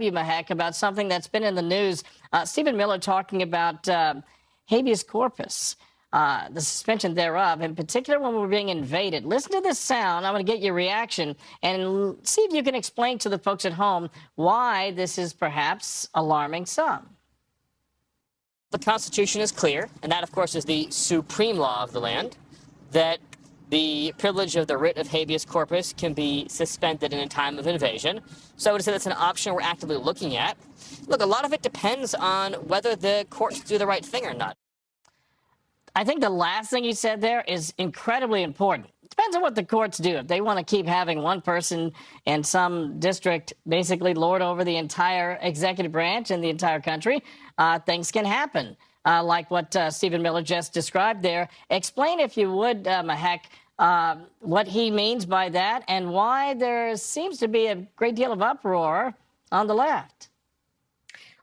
you, Mahek, about something that's been in the news. Stephen Miller talking about habeas corpus, the suspension thereof, in particular when we're being invaded. Listen to this sound. I'm going to get your reaction and see if you can explain to the folks at home why this is perhaps alarming some. The Constitution is clear, and that, of course, is the supreme law of the land, that the privilege of the writ of habeas corpus can be suspended in a time of invasion. So I would say that's an option we're actively looking at. Look, a lot of it depends on whether the courts do the right thing or not. I think the last thing you said there is incredibly important. Depends on what the courts do. If they want to keep having one person in some district basically lord over the entire executive branch in the entire country, things can happen, like what Stephen Miller just described there. Explain, if you would, Mahek, what he means by that and why there seems to be a great deal of uproar on the left.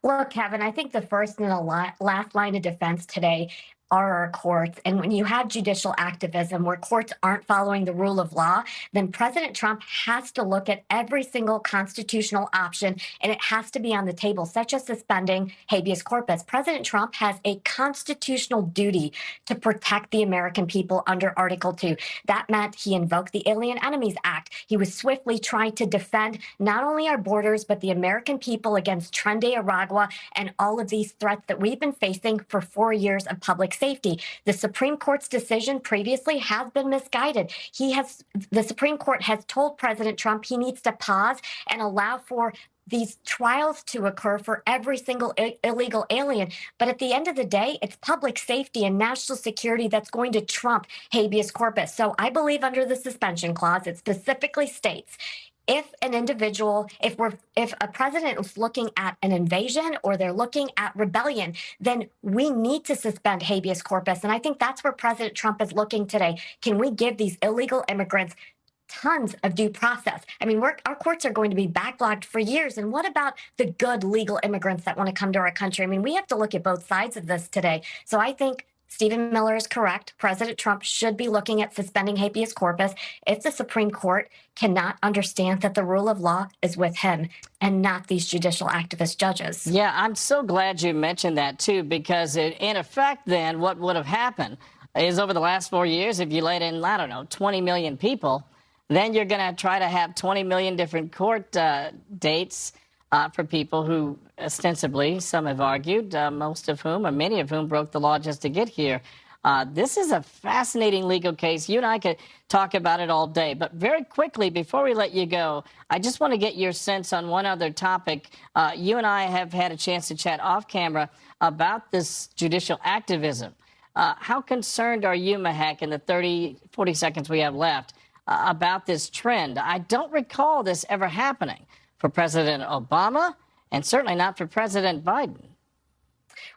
Look, Kevin, I think the first and the last line of defense today are our courts. And when you have judicial activism where courts aren't following the rule of law, then President Trump has to look at every single constitutional option, and it has to be on the table, such as suspending habeas corpus. President Trump has a constitutional duty to protect the American people under Article 2. That meant he invoked the Alien Enemies Act. He was swiftly trying to defend not only our borders, but the American people against Tren de Aragua and all of these threats that we've been facing for 4 years of public safety. The Supreme Court's decision previously has been misguided. The Supreme Court has told President Trump he needs to pause and allow for these trials to occur for every single illegal alien. But at the end of the day, it's public safety and national security that's going to trump habeas corpus. So I believe under the suspension clause, it specifically states, if an individual, if a president is looking at an invasion or they're looking at rebellion, then we need to suspend habeas corpus. And I think that's where President Trump is looking today. Can we give these illegal immigrants tons of due process? I mean, our courts are going to be backlogged for years. And what about the good legal immigrants that want to come to our country? I mean, we have to look at both sides of this today. So I think Stephen Miller is correct. President Trump should be looking at suspending habeas corpus if the Supreme Court cannot understand that the rule of law is with him and not these judicial activist judges. Yeah, I'm so glad you mentioned that, too, because in effect, then, what would have happened is over the last 4 years, if you let in, I don't know, 20 million people, then you're going to try to have 20 million different court dates for people who ostensibly, some have argued, most of whom, or many of whom, broke the law just to get here. This is a fascinating legal case. You and I could talk about it all day. But very quickly, before we let you go, I just want to get your sense on one other topic. You and I have had a chance to chat off camera about this judicial activism. How concerned are you, Mahek, in the 40 seconds we have left, about this trend? I don't recall this ever happening for President Obama, and certainly not for President Biden.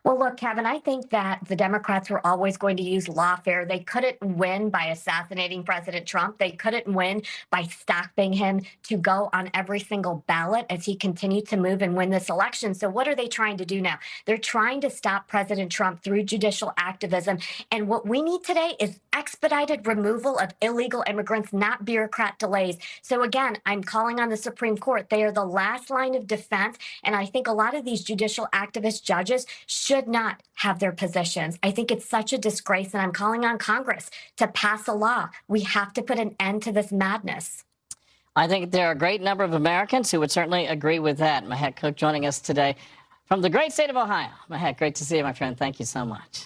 Well, look, Kevin, I think that the Democrats were always going to use lawfare. They couldn't win by assassinating President Trump. They couldn't win by stopping him to go on every single ballot as he continued to move and win this election. So what are they trying to do now? They're trying to stop President Trump through judicial activism. And what we need today is expedited removal of illegal immigrants, not bureaucrat delays. So again, I'm calling on the Supreme Court. They are the last line of defense. And I think a lot of these judicial activist judges should not have their positions. I think it's such a disgrace, and I'm calling on Congress to pass a law. We have to put an end to this madness. I think there are a great number of Americans who would certainly agree with that. Mahek Cook joining us today from the great state of Ohio. Mahek, great to see you, my friend. Thank you so much.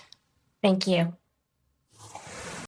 Thank you.